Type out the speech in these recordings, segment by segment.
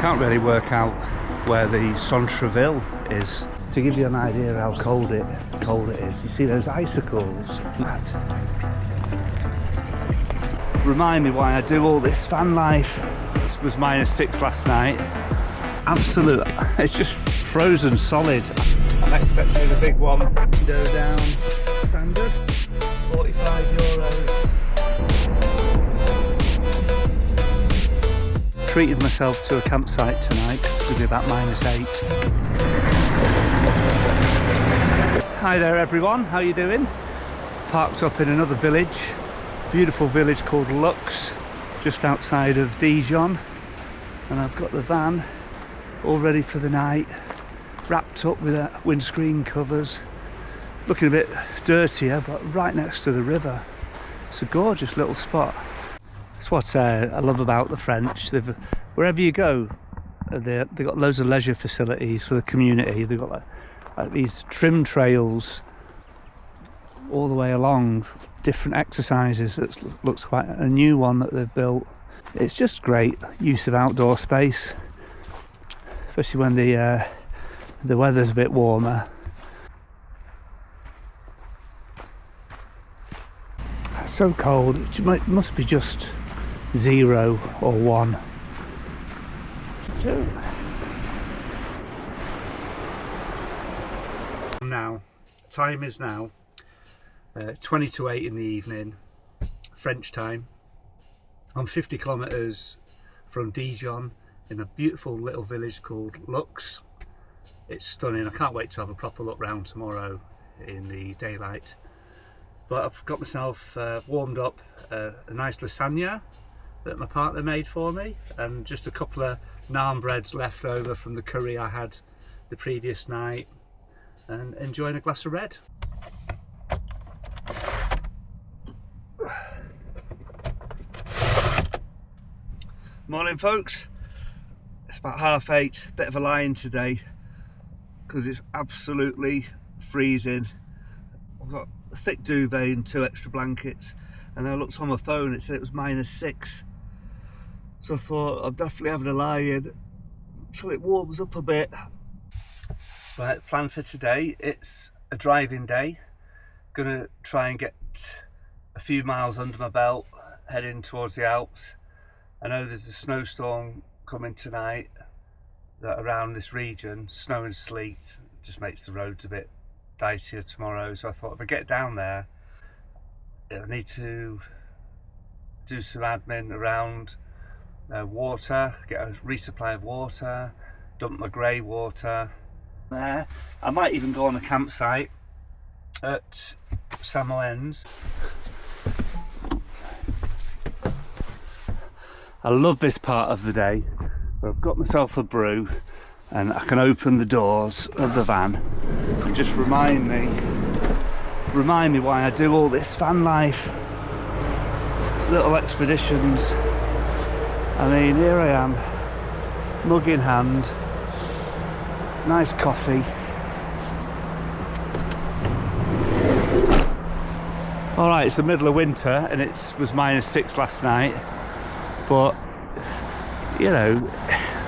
Can't really work out where the Ville is. To give you an idea how cold it is, you see those icicles? Mad. Remind me why I do all this van life. It was -6 last night. Absolute, it's just frozen solid. I'm expecting a big one. Window down, standard, €45. Treated myself to a campsite tonight. It's going to be about -8. Hi there everyone, how you doing? Parked up in another village, beautiful village called Lux, just outside of Dijon, and I've got the van all ready for the night, wrapped up with windscreen covers, looking a bit dirtier but right next to the river. It's a gorgeous little spot. That's what I love about the French. Wherever you go, they've got loads of leisure facilities for the community. They've got like these trim trails all the way along, different exercises. That looks quite a new one that they've built. It's just great use of outdoor space, especially when the weather's a bit warmer. It's so cold. It must be just 0 or 1. So now, time is now 20 to 8 in the evening, French time. I'm 50 kilometers from Dijon in a beautiful little village called Lux. It's stunning. I can't wait to have a proper look round tomorrow in the daylight. But I've got myself warmed up a nice lasagna that my partner made for me, and just a couple of naan breads left over from the curry I had the previous night, and enjoying a glass of red. Morning folks, it's about 8:30, bit of a lie-in today because it's absolutely freezing. I've got a thick duvet and 2 extra blankets, and then I looked on my phone, it said it was -6. So I thought I'm definitely having a lie-in until it warms up a bit. Right, plan for today, it's a driving day. Gonna try and get a few miles under my belt, heading towards the Alps. I know there's a snowstorm coming tonight around this region. Snow and sleet just makes the roads a bit dicier tomorrow, so I thought if I get down there, I need to do some admin around water, get a resupply of water, dump my grey water there. I might even go on a campsite at Samoens. I love this part of the day where I've got myself a brew and I can open the doors of the van and just remind me why I do all this van life, little expeditions. I mean, here I am, mug in hand, nice coffee. All right, it's the middle of winter and it was -6 last night, but you know,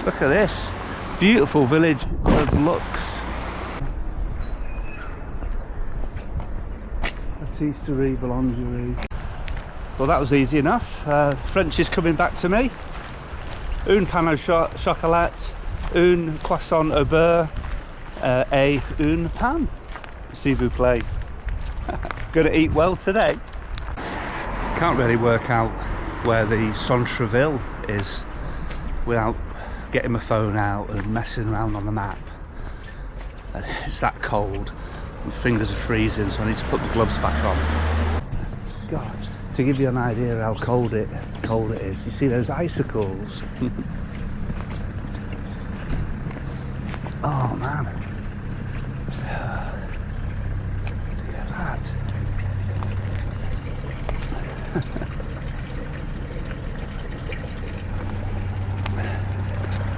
look at this beautiful village of Lux. Patisserie, boulangerie. Well, that was easy enough. French is coming back to me. Un pain au chocolat, un croissant au beurre, et un pain, s'il vous plaît. Gonna eat well today. Can't really work out where the Ville is without getting my phone out and messing around on the map. It's that cold. My fingers are freezing, so I need to put the gloves back on. God, to give you an idea how cold it is, you see those icicles? Oh man, look at that.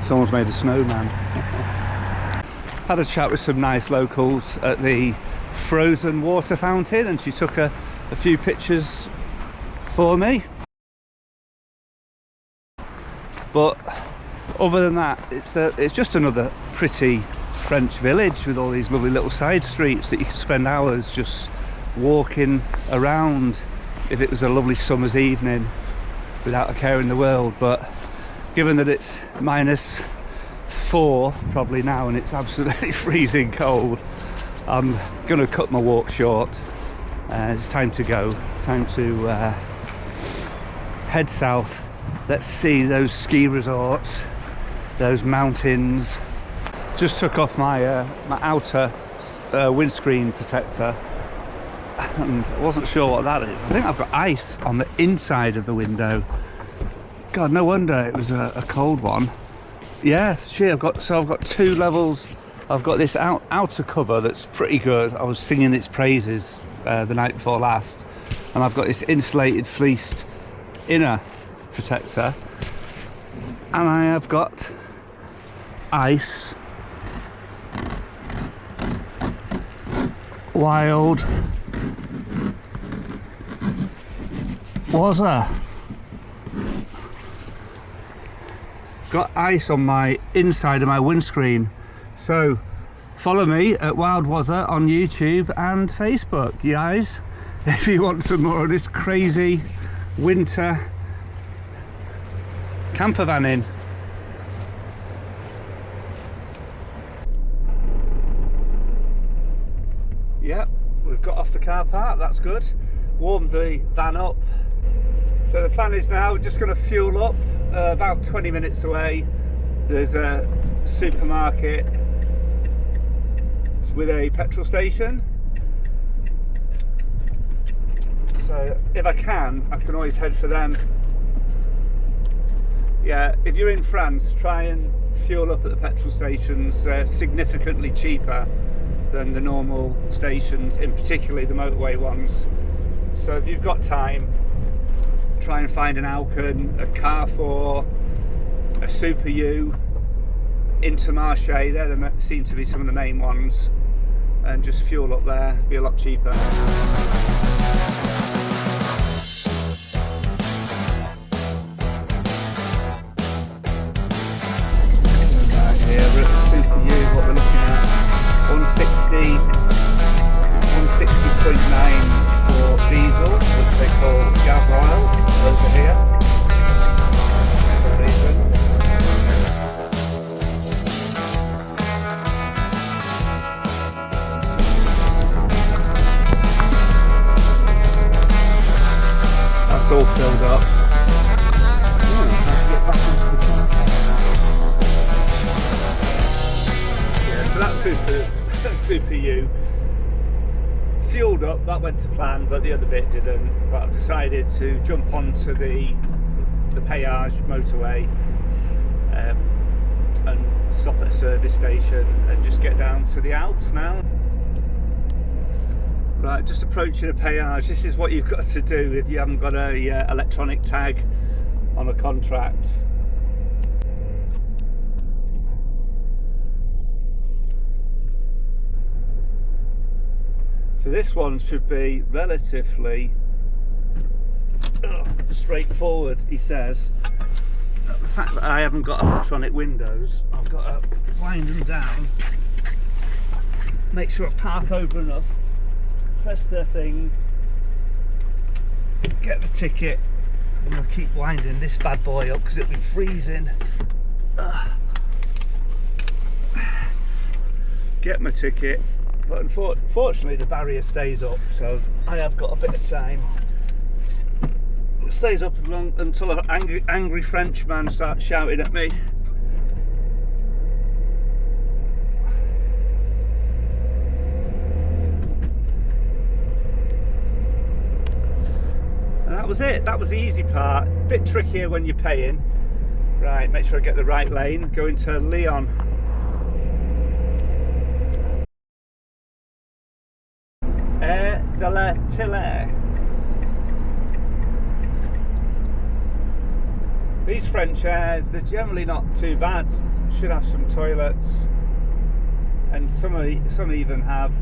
Someone's made a snowman. Had a chat with some nice locals at the frozen water fountain, and she took a few pictures for me. But other than that, it's just another pretty French village with all these lovely little side streets that you can spend hours just walking around if it was a lovely summer's evening without a care in the world. But given that it's -4 probably now and it's absolutely freezing cold, I'm gonna cut my walk short. It's time to go, time to head south. Let's see those ski resorts, those mountains. Just took off my my outer windscreen protector and I wasn't sure what that is. I think I've got ice on the inside of the window. God, no wonder it was a cold one. Yeah, shit, I've got 2 levels. I've got this outer cover that's pretty good. I was singing its praises the night before last, and I've got this insulated fleeced inner protector, and I have got ice, wild water. Got ice on my inside of my windscreen. So follow me at Wild Weather on YouTube and Facebook, you guys, if you want some more of this crazy winter camper vanning. Yep, we've got off the car park, that's good. Warmed the van up. So the plan is now just going to fuel up. About 20 minutes away there's a supermarket with a petrol station, so if I can always head for them. Yeah, if you're in France, try and fuel up at the petrol stations. They're significantly cheaper than the normal stations, in particularly the motorway ones. So if you've got time, try and find an Alcon, a Carrefour, a Super U, Intermarché. There seem to be some of the main ones, and just fuel up there. Be a lot cheaper. Right here we're at the Super U. What we're looking at, 160.9 for diesel, which they call gas oil over here for some reason. That's all filled up. Ooh, I have to get back into the car. Yeah, so that's Super U. Fueled up, that went to plan, but the other bit didn't. But I've decided to jump onto the péage motorway and stop at a service station and just get down to the Alps now. Right, just approaching a péage. This is what you've got to do if you haven't got a electronic tag on a contract. So this one should be relatively straightforward, he says. The fact that I haven't got electronic windows, I've got to wind them down, make sure I park over enough, press the thing, get the ticket, and I'll keep winding this bad boy up because it'll be freezing. Get my ticket. But unfortunately the barrier stays up, so I have got a bit of time. It stays up until an angry Frenchman starts shouting at me. And that was it, that was the easy part. A bit trickier when you're paying. Right, make sure I get the right lane, go into Lyon. De la Tille. These French airs, they're generally not too bad. Should have some toilets, and some even have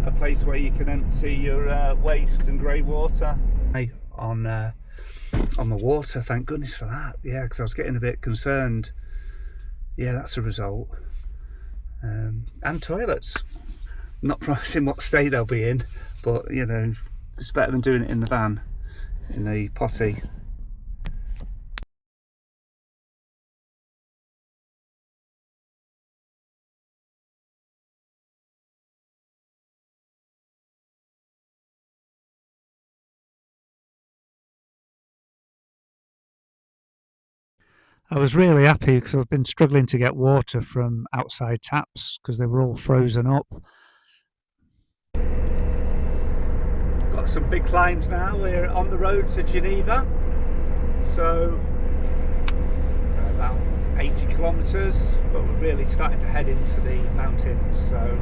a place where you can empty your waste and grey water. On the water, thank goodness for that. Yeah, because I was getting a bit concerned yeah, that's a result. And toilets. Not promising what state they'll be in, but you know, it's better than doing it in the van, in the potty. I was really happy because I've been struggling to get water from outside taps because they were all frozen up. Got some big climbs now. We're on the road to Geneva, so about 80 kilometres, but we're really starting to head into the mountains, so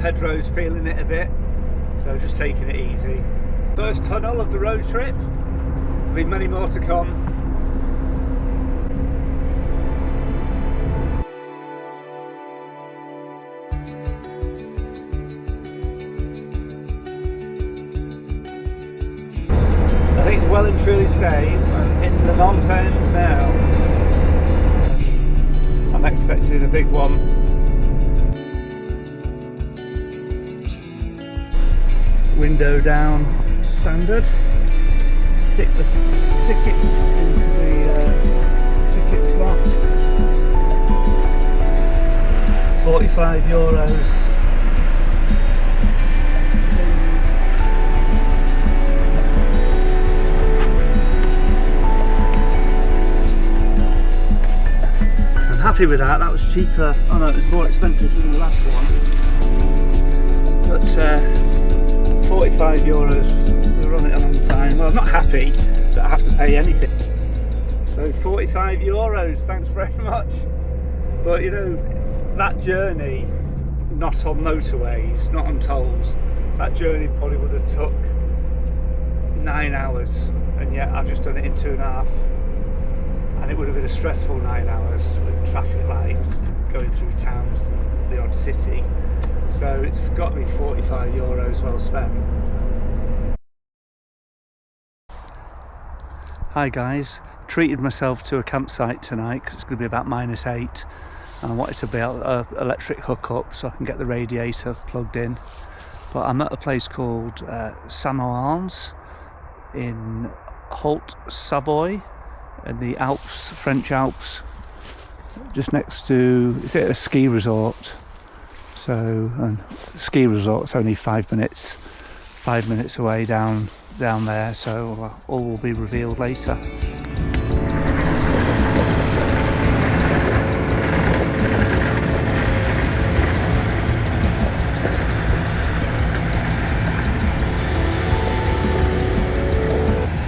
Pedro's feeling it a bit, so just taking it easy. First tunnel of the road trip, there'll be many more to come. I think well and truly say I'm in the mountains now. I'm expecting a big one. Window down, standard. Stick the tickets into the ticket slot. €45. Happy with that. That was cheaper. Oh no, it was more expensive than the last one, but €45. We were on it a long time. Well, I'm not happy that I have to pay anything, so €45, thanks very much. But you know, that journey, not on motorways, not on tolls, that journey probably would have took 9 hours, and yet I've just done it in 2.5. And it would have been a stressful 9 hours with traffic lights, going through towns, the odd city. So it's got to be €45 well spent. Hi guys, treated myself to a campsite tonight because it's going to be about -8, and I wanted to be able to electric hookup so I can get the radiator plugged in. But I'm at a place called Samoens in Haute Savoie, in the Alps, French Alps, just next to, is it a ski resort? So, and ski resort's only 5 minutes away down there, so all will be revealed later.